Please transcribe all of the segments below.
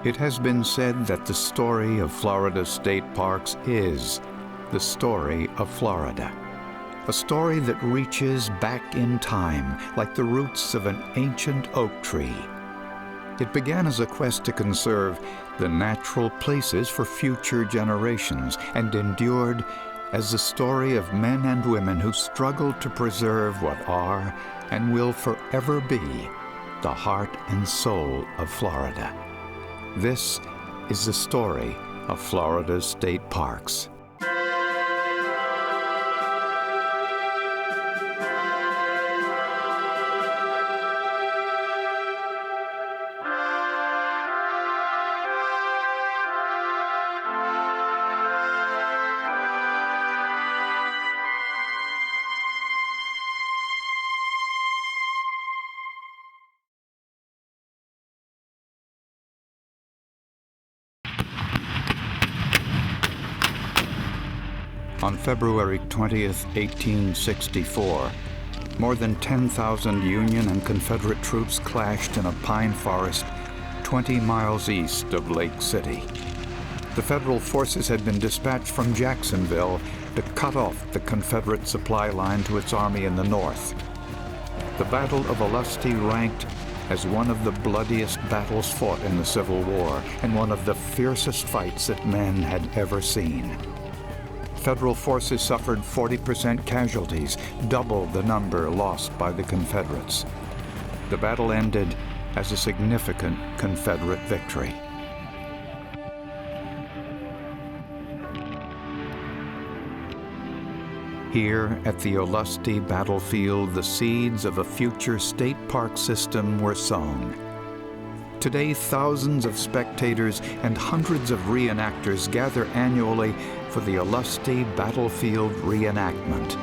It has been said that the story of Florida's state parks is the story of Florida. A story that reaches back in time like the roots of an ancient oak tree. It began as a quest to conserve the natural places for future generations and endured as the story of men and women who struggled to preserve what are and will forever be the heart and soul of Florida. This is the story of Florida's state parks. On February 20th, 1864, more than 10,000 Union and Confederate troops clashed in a pine forest 20 miles east of Lake City. The Federal forces had been dispatched from Jacksonville to cut off the Confederate supply line to its army in the north. The Battle of Olustee ranked as one of the bloodiest battles fought in the Civil War and one of the fiercest fights that men had ever seen. Federal forces suffered 40% casualties, double the number lost by the Confederates. The battle ended as a significant Confederate victory. Here at the Olustee battlefield, the seeds of a future state park system were sown. Today, thousands of spectators and hundreds of reenactors gather annually for the Olustee battlefield reenactment.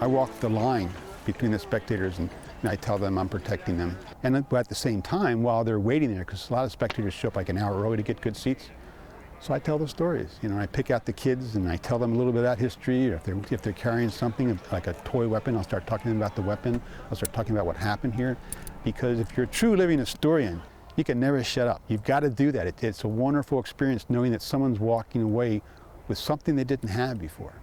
I walk the line between the spectators and I tell them I'm protecting them. And at the same time, while they're waiting there, because a lot of spectators show up like an hour early to get good seats, so I tell the stories. You know, I pick out the kids and I tell them a little bit about history. Or if they're carrying something like a toy weapon, I'll start talking to them about the weapon. I'll start talking about what happened here. Because if you're a true living historian, you can never shut up. You've got to do that. It's a wonderful experience knowing that someone's walking away with something they didn't have before.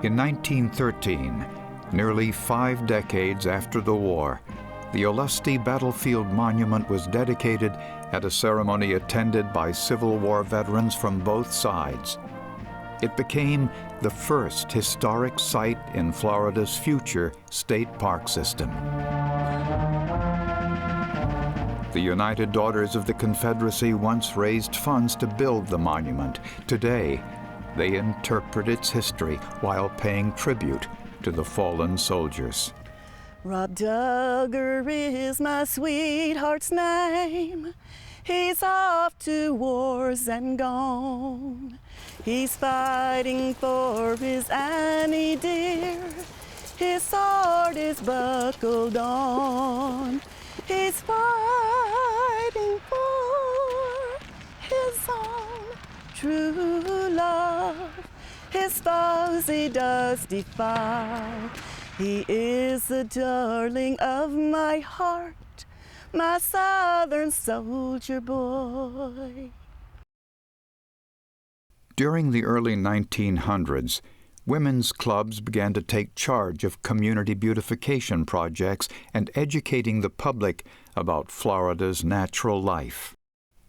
In 1913, nearly 5 decades after the war, the Olustee Battlefield Monument was dedicated at a ceremony attended by Civil War veterans from both sides. It became the first historic site in Florida's future state park system. The United Daughters of the Confederacy once raised funds to build the monument. Today, they interpret its history while paying tribute to the fallen soldiers. Rob Duggar is my sweetheart's name. He's off to wars and gone. He's fighting for his Annie dear. His sword is buckled on. He's fighting for his own true love. His foes he does defy. He is the darling of my heart, my Southern soldier boy. During the early 1900s, women's clubs began to take charge of community beautification projects and educating the public about Florida's natural life.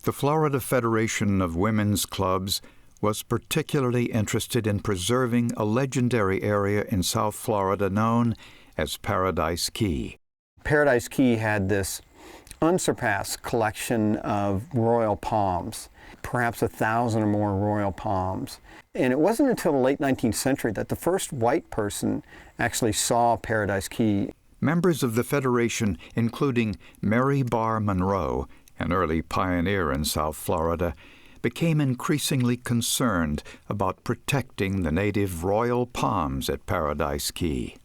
The Florida Federation of Women's Clubs was particularly interested in preserving a legendary area in South Florida known as Paradise Key. Paradise Key had this unsurpassed collection of royal palms, perhaps 1,000 or more royal palms. And it wasn't until the late 19th century that the first white person actually saw Paradise Key. Members of the Federation, including Mary Barr Monroe, an early pioneer in South Florida, became increasingly concerned about protecting the native royal palms at Paradise Key.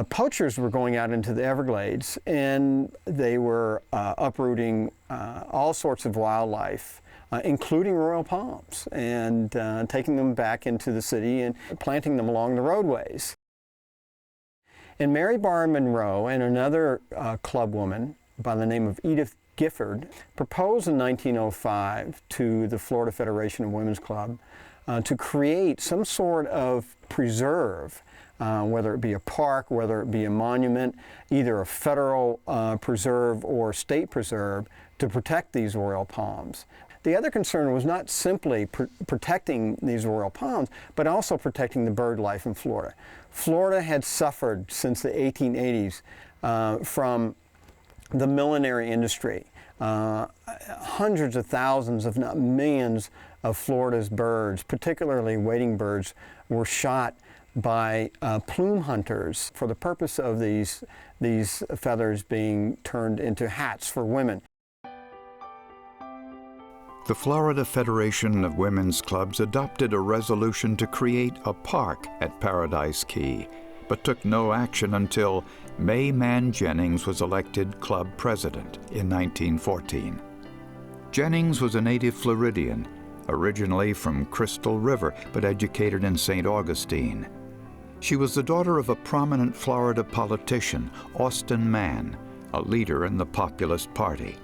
Poachers were going out into the Everglades and they were uprooting all sorts of wildlife, including royal palms, and taking them back into the city and planting them along the roadways. And Mary Barr Monroe and another club woman by the name of Edith Gifford proposed in 1905 to the Florida Federation of Women's Club to create some sort of preserve, whether it be a park, whether it be a monument, either a federal preserve or state preserve, to protect these royal palms. The other concern was not simply protecting these royal palms, but also protecting the bird life in Florida. Florida had suffered since the 1880s from the millinery industry. Hundreds of thousands, if not millions, of Florida's birds, particularly wading birds, were shot by plume hunters for the purpose of these feathers being turned into hats for women. The Florida Federation of Women's Clubs adopted a resolution to create a park at Paradise Key, but took no action until Mann Jennings was elected club president in 1914. Jennings was a native Floridian, originally from Crystal River, but educated in St. Augustine. She was the daughter of a prominent Florida politician, Austin Mann, a leader in the Populist Party.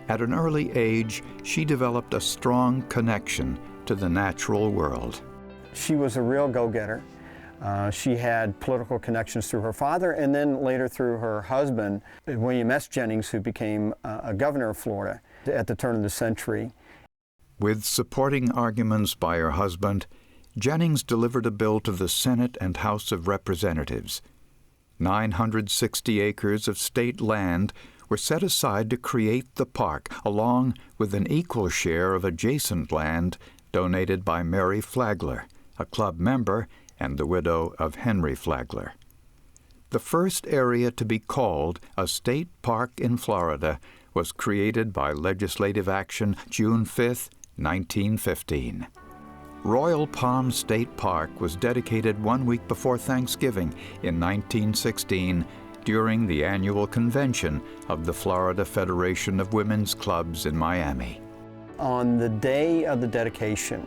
At an early age, she developed a strong connection to the natural world. She was a real go-getter. She had political connections through her father and then later through her husband, William S. Jennings, who became a governor of Florida at the turn of the century. With supporting arguments by her husband, Jennings delivered a bill to the Senate and House of Representatives. 960 acres of state land were set aside to create the park, along with an equal share of adjacent land donated by Mary Flagler, a club member and the widow of Henry Flagler. The first area to be called a state park in Florida was created by legislative action June 5, 1915. Royal Palm State Park was dedicated 1 week before Thanksgiving in 1916 during the annual convention of the Florida Federation of Women's Clubs in Miami. On the day of the dedication,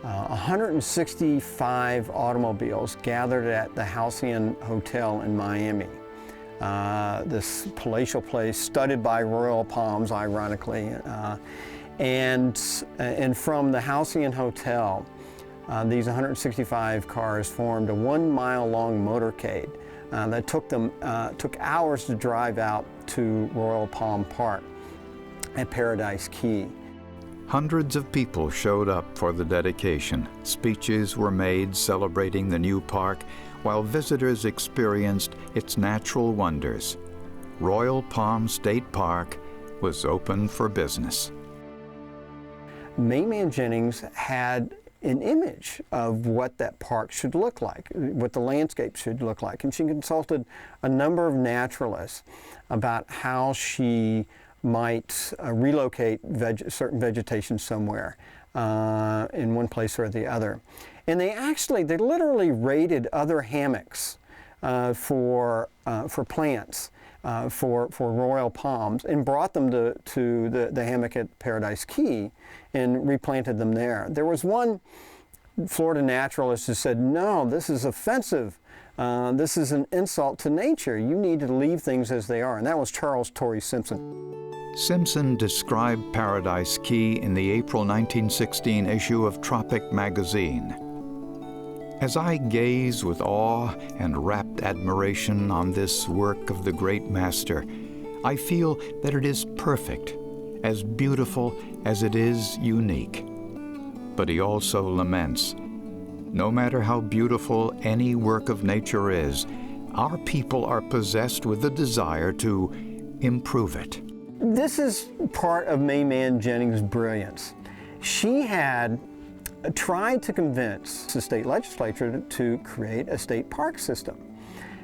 165 automobiles gathered at the Halcyon Hotel in Miami. This palatial place studded by royal palms, ironically. And from the Halcyon Hotel, these 165 cars formed a 1 mile long motorcade that took hours to drive out to Royal Palm Park at Paradise Key. Hundreds of people showed up for the dedication. Speeches were made celebrating the new park, while visitors experienced its natural wonders. Royal Palm State Park was open for business. Mann Jennings had an image of what that park should look like, what the landscape should look like. And she consulted a number of naturalists about how she might relocate certain vegetation somewhere in one place or the other. And they literally raided other hammocks for plants, for royal palms, and brought them to the hammock at Paradise Key and replanted them there. There was one Florida naturalist who said, no, this is offensive. This is an insult to nature. You need to leave things as they are. And that was Charles Torrey Simpson. Simpson described Paradise Key in the April 1916 issue of Tropic magazine. As I gaze with awe and rapt admiration on this work of the great master, I feel that it is perfect, as beautiful as it is unique. But he also laments, no matter how beautiful any work of nature is, our people are possessed with the desire to improve it. This is part of Mann Jennings' brilliance. She had tried to convince the state legislature to create a state park system.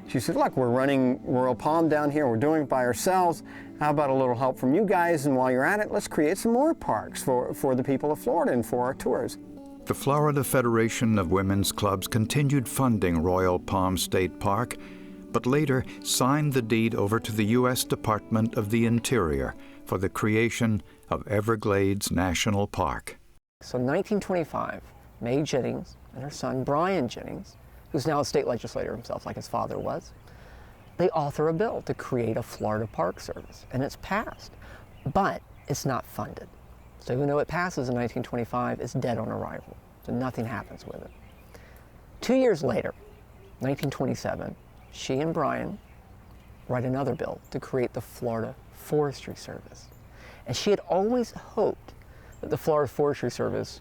She said, look, we're running Royal Palm down here, we're doing it by ourselves. How about a little help from you guys? And while you're at it, let's create some more parks for the people of Florida and for our tours. The Florida Federation of Women's Clubs continued funding Royal Palm State Park, but later signed the deed over to the U.S. Department of the Interior for the creation of Everglades National Park. So in 1925, Mann Jennings and her son, Brian Jennings, who's now a state legislator himself, like his father was, they author a bill to create a Florida Park Service, and it's passed, but it's not funded. So even though it passes in 1925, it's dead on arrival, so nothing happens with it. 2 years later, 1927, she and Brian write another bill to create the Florida Forestry Service. And she had always hoped that the Florida Forestry Service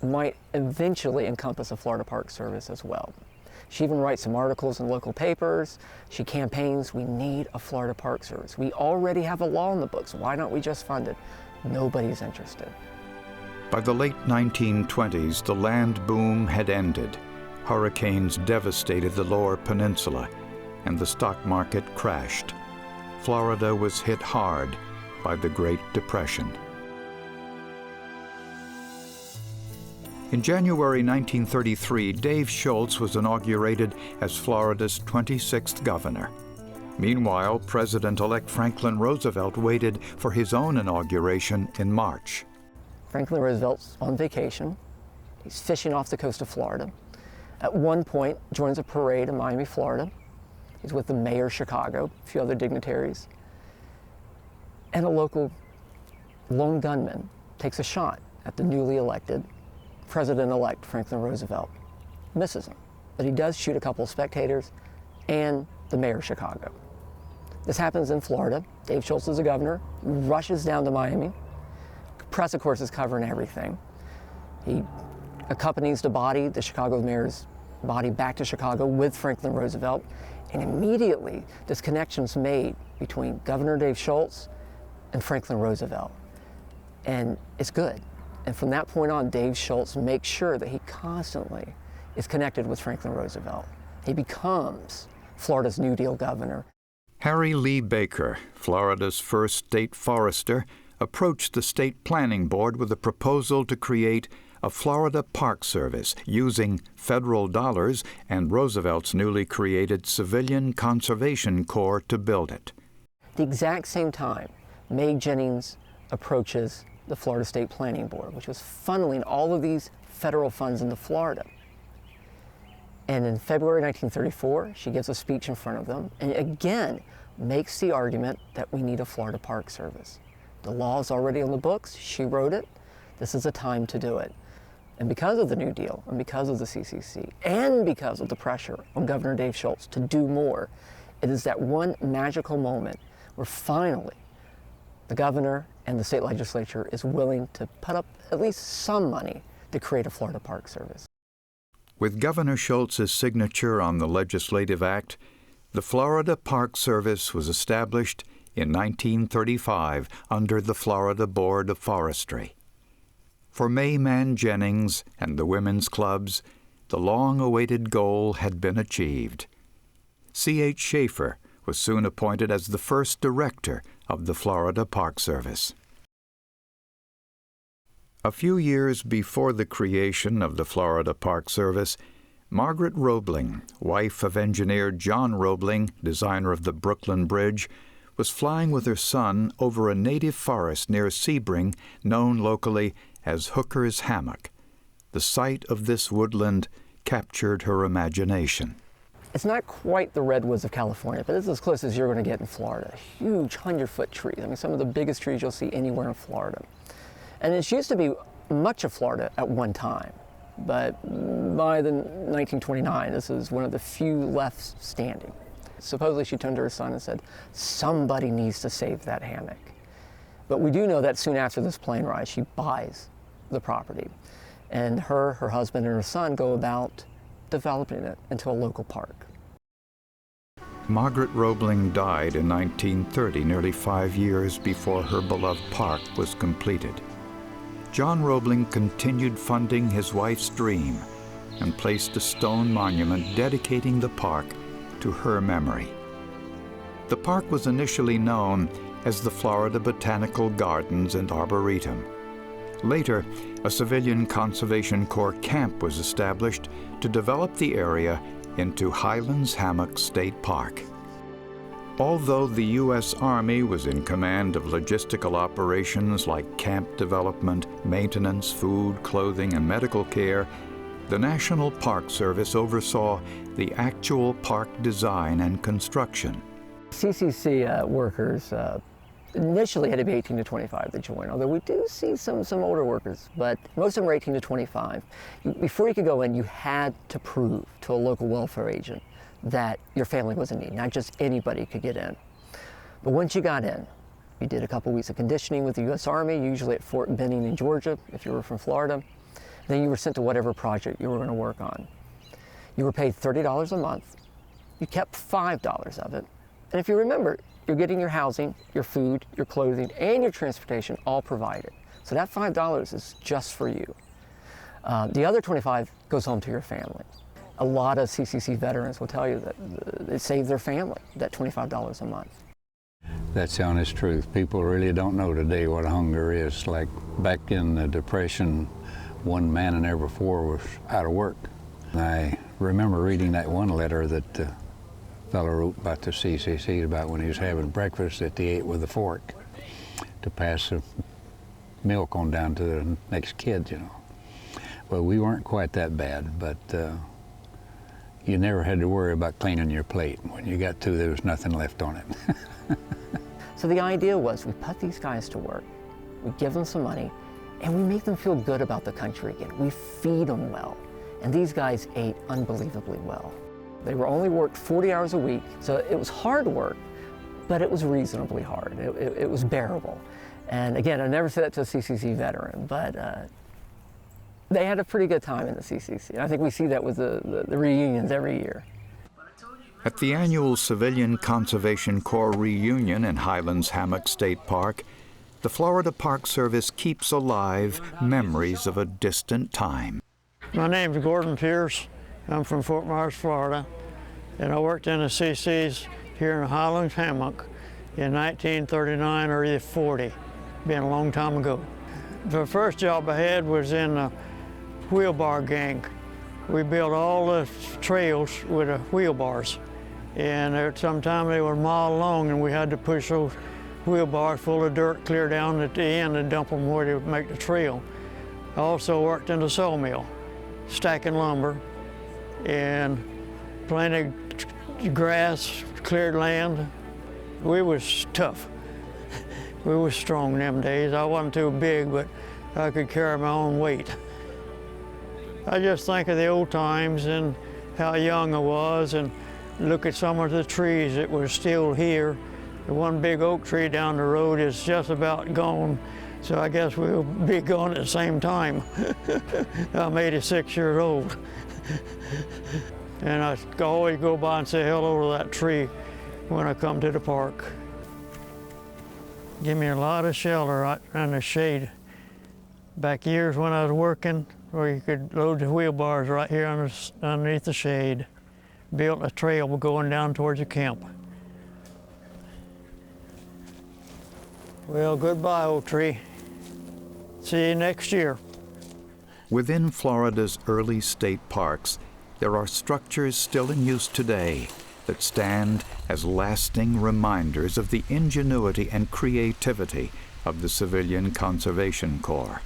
might eventually encompass a Florida Park Service as well. She even writes some articles in local papers. She campaigns, we need a Florida Park Service. We already have a law in the books. Why don't we just fund it? Nobody's interested. By the late 1920s, the land boom had ended. Hurricanes devastated the lower peninsula, and the stock market crashed. Florida was hit hard by the Great Depression. In January 1933, Dave Schultz was inaugurated as Florida's 26th governor. Meanwhile, President-elect Franklin Roosevelt waited for his own inauguration in March. Franklin Roosevelt's on vacation. He's fishing off the coast of Florida. At one point, joins a parade in Miami, Florida. He's with the mayor of Chicago, a few other dignitaries. And a local lone gunman takes a shot at the newly elected President-elect Franklin Roosevelt. Misses him, but he does shoot a couple of spectators and the mayor of Chicago. This happens in Florida. Dave Schultz is the governor, rushes down to Miami. Press, of course, is covering everything. He accompanies the Chicago mayor's body back to Chicago with Franklin Roosevelt, and immediately this connection's made between Governor Dave Schultz and Franklin Roosevelt. And it's good. And from that point on, Dave Schultz makes sure that he constantly is connected with Franklin Roosevelt. He becomes Florida's New Deal governor. Harry Lee Baker, Florida's first state forester, approached the State Planning Board with a proposal to create a Florida Park Service using federal dollars and Roosevelt's newly created Civilian Conservation Corps to build it. At the exact same time, Mann Jennings approaches the Florida State Planning Board, which was funneling all of these federal funds into Florida. And in February 1934, she gives a speech in front of them and again makes the argument that we need a Florida Park Service. The law is already on the books. She wrote it. This is a time to do it. And because of the New Deal, and because of the CCC, and because of the pressure on Governor Dave Schultz to do more, it is that one magical moment where finally the governor and the state legislature is willing to put up at least some money to create a Florida Park Service. With Governor Schultz's signature on the legislative act, the Florida Park Service was established in 1935 under the Florida Board of Forestry. For Mann Jennings and the women's clubs, the long-awaited goal had been achieved. C.H. Schaefer was soon appointed as the first director of the Florida Park Service. A few years before the creation of the Florida Park Service, Margaret Roebling, wife of engineer John Roebling, designer of the Brooklyn Bridge, was flying with her son over a native forest near Sebring, known locally as Hooker's Hammock. The sight of this woodland captured her imagination. It's not quite the redwoods of California, but it's as close as you're going to get in Florida. Huge 100-foot trees. I mean, some of the biggest trees you'll see anywhere in Florida. And it used to be much of Florida at one time, but by the 1929, this is one of the few left standing. Supposedly she turned to her son and said, somebody needs to save that hammock. But we do know that soon after this plane ride, she buys the property. And her husband, and her son go about developing it into a local park. Margaret Roebling died in 1930, nearly 5 years before her beloved park was completed. John Roebling continued funding his wife's dream and placed a stone monument dedicating the park to her memory. The park was initially known as the Florida Botanical Gardens and Arboretum. Later, a Civilian Conservation Corps camp was established to develop the area into Highlands Hammock State Park. Although the U.S. Army was in command of logistical operations like camp development, maintenance, food, clothing, and medical care, the National Park Service oversaw the actual park design and construction. CCC workers initially had to be 18 to 25 to join, although we do see some older workers, but most of them are 18 to 25. Before you could go in, you had to prove to a local welfare agent that your family was in need, not just anybody could get in. But once you got in, you did a couple weeks of conditioning with the U.S. Army, usually at Fort Benning in Georgia, if you were from Florida. Then you were sent to whatever project you were going to work on. You were paid $30 a month. You kept $5 of it. And if you remember, you're getting your housing, your food, your clothing, and your transportation all provided. So that $5 is just for you. The other $25 goes home to your family. A lot of CCC veterans will tell you that it saved their family, that $25 a month. That's the honest truth. People really don't know today what hunger is. Like back in the Depression, 1 man in every 4 was out of work. And I remember reading that one letter that the fellow wrote about the CCC about when he was having breakfast that they ate with a fork to pass the milk on down to the next kids, you know. Well, we weren't quite that bad, but you never had to worry about cleaning your plate. When you got to, there was nothing left on it. So the idea was we put these guys to work, we give them some money, and we make them feel good about the country again. We feed them well. And these guys ate unbelievably well. They were only worked 40 hours a week, so it was hard work, but it was reasonably hard. It was bearable. And again, I never said that to a CCC veteran, but they had a pretty good time in the CCC. And I think we see that with the reunions every year. At the annual Civilian Conservation Corps reunion in Highlands Hammock State Park, the Florida Park Service keeps alive memories of a distant time. My name's Gordon Pierce. I'm from Fort Myers, Florida, and I worked in the CCs here in Highlands Hammock in 1939 or 40, been a long time ago. The first job I had was in the wheelbar gang. We built all the trails with the wheelbars, and sometimes they were a mile long, and we had to push those wheelbars full of dirt clear down at the end and dump them where they would make the trail. I also worked in the sawmill, stacking lumber, and planted grass, cleared land. We was tough. We was strong them days. I wasn't too big, but I could carry my own weight. I just think of the old times and how young I was, and look at some of the trees that were still here. The one big oak tree down the road is just about gone, so I guess we'll be gone at the same time. I'm 86 years old. And I always go by and say hello to that tree when I come to the park. Give me a lot of shelter right in the shade. Back years when I was working, where you could load the wheelbars right here underneath the shade. Built a trail going down towards the camp. Well, goodbye, old tree. See you next year. Within Florida's early state parks, there are structures still in use today that stand as lasting reminders of the ingenuity and creativity of the Civilian Conservation Corps.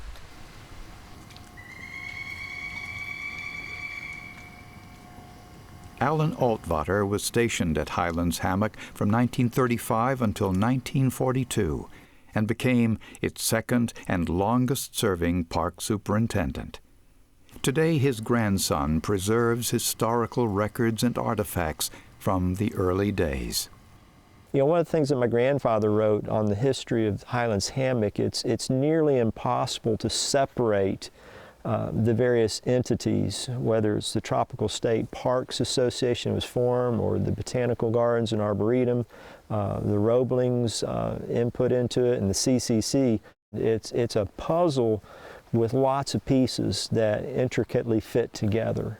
Alan Altvater was stationed at Highlands Hammock from 1935 until 1942 and became its second and longest-serving park superintendent. Today, his grandson preserves historical records and artifacts from the early days. You know, one of the things that my grandfather wrote on the history of Highlands Hammock, it's nearly impossible to separate the various entities, whether it's the Tropical State Parks Association was formed, or the Botanical Gardens and Arboretum, the Roeblings input into it, and the CCC. It's a puzzle with lots of pieces that intricately fit together.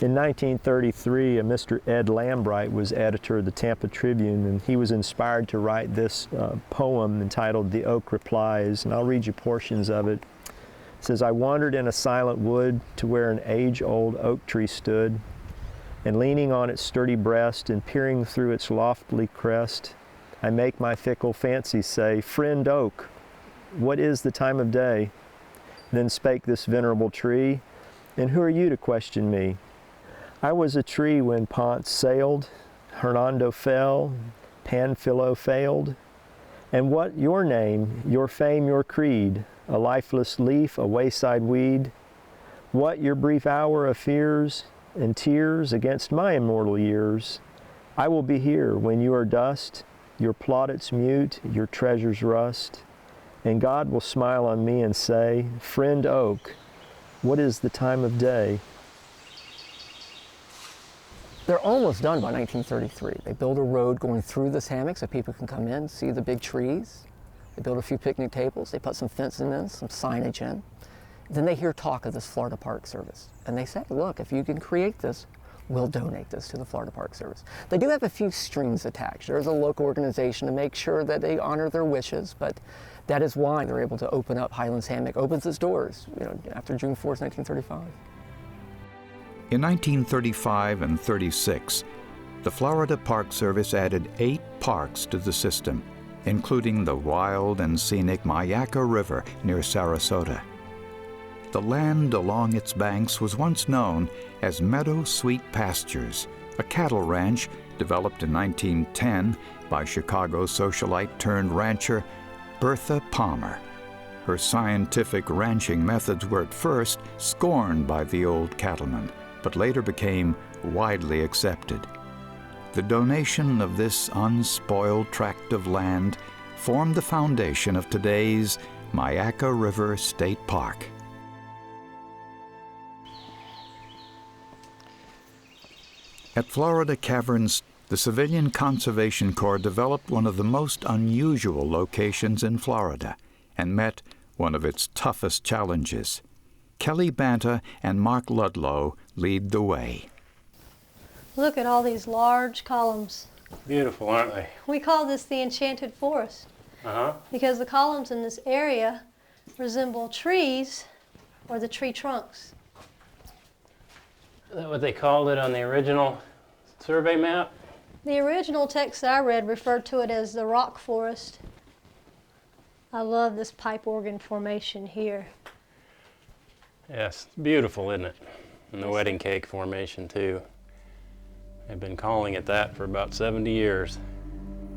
In 1933, Mr. Ed Lambright was editor of the Tampa Tribune, and he was inspired to write this poem entitled "The Oak Replies," and I'll read you portions of it. It says, "I wandered in a silent wood to where an age-old oak tree stood, and leaning on its sturdy breast and peering through its lofty crest, I make my fickle fancies say, 'Friend oak, what is the time of day?' Then spake this venerable tree, 'And who are you to question me? I was a tree when Ponce sailed, Hernando fell, Panfilo failed? And what your name, your fame, your creed, a lifeless leaf, a wayside weed? What your brief hour of fears and tears against my immortal years? I will be here when you are dust, your plaudits mute, your treasures rust, and God will smile on me and say, friend oak, what is the time of day? They're almost done by 1933. They build a road going through this hammock so people can come in, see the big trees. They build a few picnic tables. They put some fencing in, some signage in. Then they hear talk of this Florida Park Service. And they say, look, if you can create this, we'll donate this to the Florida Park Service. They do have a few strings attached. There's a local organization to make sure that they honor their wishes, but that is why they're able to open up Highlands Hammock, opens its doors, after June 4th, 1935. In 1935 and 36, the Florida Park Service added 8 parks to the system, including the wild and scenic Myakka River near Sarasota. The land along its banks was once known as Meadow Sweet Pastures, a cattle ranch developed in 1910 by Chicago socialite turned rancher Bertha Palmer. Her scientific ranching methods were at first scorned by the old cattlemen, but later became widely accepted. The donation of this unspoiled tract of land formed the foundation of today's Myakka River State Park. At Florida Caverns, the Civilian Conservation Corps developed one of the most unusual locations in Florida and met one of its toughest challenges. Kelly Banta and Mark Ludlow lead the way. Look at all these large columns. Beautiful, aren't they? We call this the Enchanted Forest because the columns in this area resemble trees or the tree trunks. Is that what they called it on the original survey map? The original text that I read referred to it as the rock forest. I love this pipe organ formation here. Yes, beautiful, isn't it? And the wedding cake formation, too. They've been calling it that for about 70 years.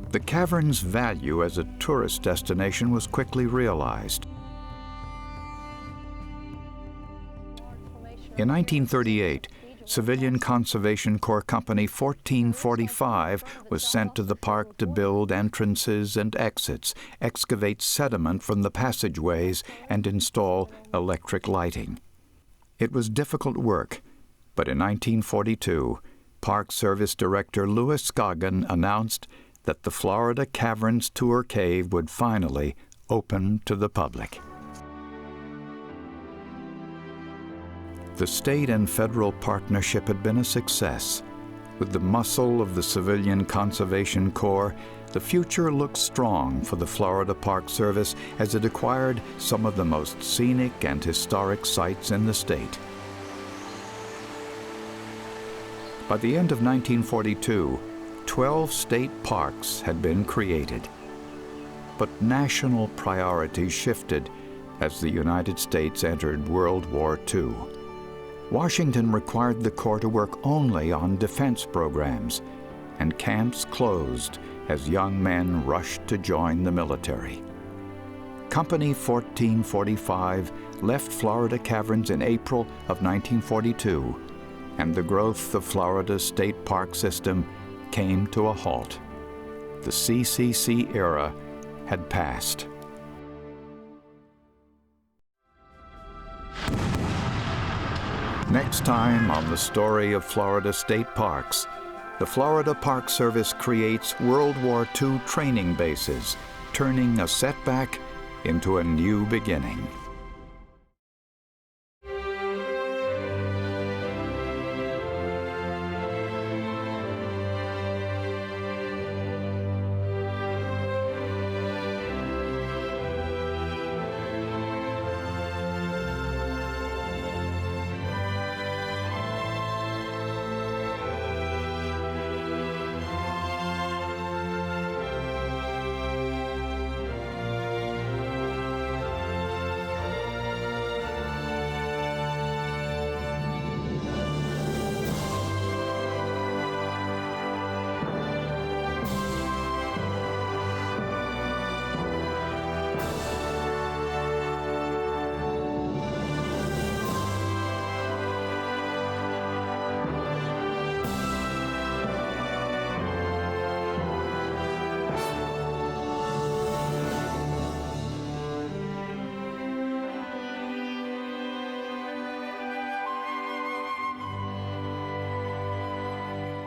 The Caverns' value as a tourist destination was quickly realized. In 1938, Civilian Conservation Corps Company 1445 was sent to the park to build entrances and exits, excavate sediment from the passageways, and install electric lighting. It was difficult work, but in 1942, Park Service Director Louis Scoggin announced that the Florida Caverns Tour Cave would finally open to the public. The state and federal partnership had been a success. With the muscle of the Civilian Conservation Corps, the future looked strong for the Florida Park Service as it acquired some of the most scenic and historic sites in the state. By the end of 1942, 12 state parks had been created. But national priorities shifted as the United States entered World War II. Washington required the Corps to work only on defense programs, and camps closed as young men rushed to join the military. Company 1445 left Florida Caverns in April of 1942, and the growth of Florida's state park system came to a halt. The CCC era had passed. Next time on the story of Florida state parks, the Florida Park Service creates World War II training bases, turning a setback into a new beginning.